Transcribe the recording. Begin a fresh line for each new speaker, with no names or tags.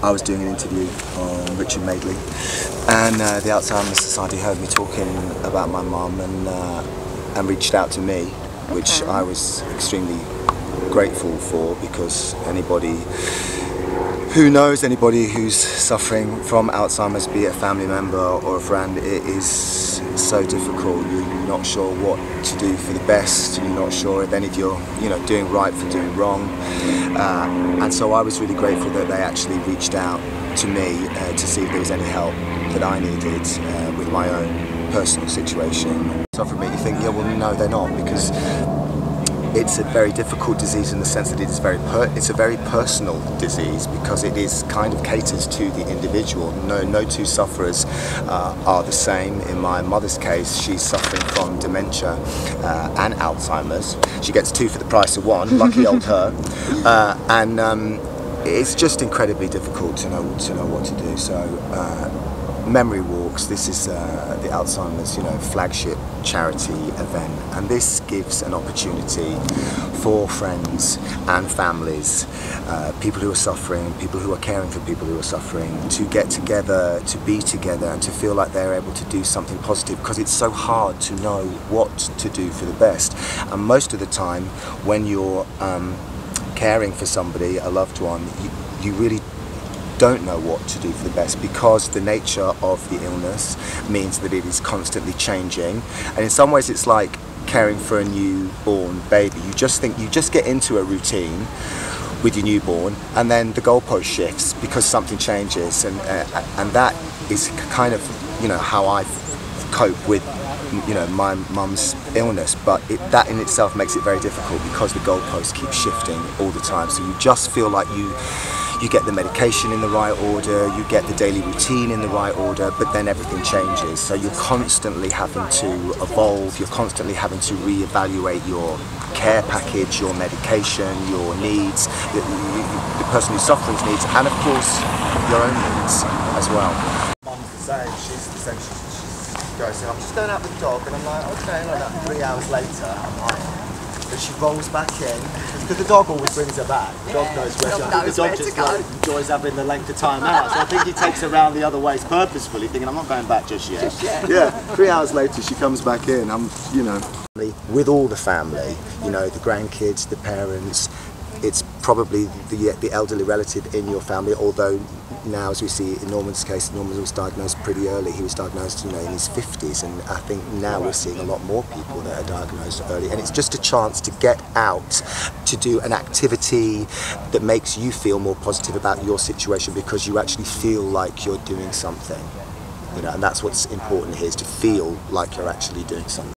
I was doing an interview on Richard Madeley, and the Alzheimer's Society heard me talking about my mum and reached out to me, which I was extremely grateful for, because anybody who knows anybody who's suffering from Alzheimer's, be it a family member or a friend, it is so difficult. You're not sure what to do for the best. You're not sure then if you're doing right for doing wrong. And so I was really grateful that they actually reached out to me to see if there was any help that I needed with my own personal situation. So from it you think, yeah, well no, they're not, because it's a very difficult disease in the sense that it's a very personal disease, because it is kind of catered to the individual. No two sufferers are the same. In my mother's case, she's suffering from dementia and Alzheimer's. She gets two for the price of one, lucky old her. It's just incredibly difficult to know what to do. So Memory Walks, this is the Alzheimer's flagship charity event, and this gives an opportunity for friends and families, people who are suffering, people who are caring for people who are suffering, to get together, to be together, and to feel like they're able to do something positive, because it's so hard to know what to do for the best. And most of the time when you're caring for somebody, a loved one, you really don't know what to do for the best, because the nature of the illness means that it is constantly changing. And in some ways it's like caring for a newborn baby. You just get into a routine with your newborn, and then the goalpost shifts because something changes, and that is kind of how I cope with my mum's illness. But that in itself makes it very difficult, because the goalposts keep shifting all the time. So you just feel like you get the medication in the right order, you get the daily routine in the right order, but then everything changes. So you're constantly having to evolve, you're constantly having to reevaluate your care package, your medication, your needs, the person who's suffering's needs, and of course your own needs as well. Mum's the same, she's the same. She goes, I'm just going out with the dog, and I'm like, okay, like that. 3 hours later, I'm like, but she rolls back in, because the dog always brings her back. The dog knows where to go. The dog just enjoys having the length of time out. So I think he takes her around the other ways purposefully, thinking, I'm not going back just yet. Yeah, 3 hours later she comes back in. With all the family, the grandkids, the parents. It's probably the elderly relative in your family, although now, as we see in Norman's case, Norman was diagnosed pretty early. He was diagnosed in his 50s, and I think now we're seeing a lot more people that are diagnosed early. And it's just a chance to get out, to do an activity that makes you feel more positive about your situation, because you actually feel like you're doing something. And that's what's important here, is to feel like you're actually doing something.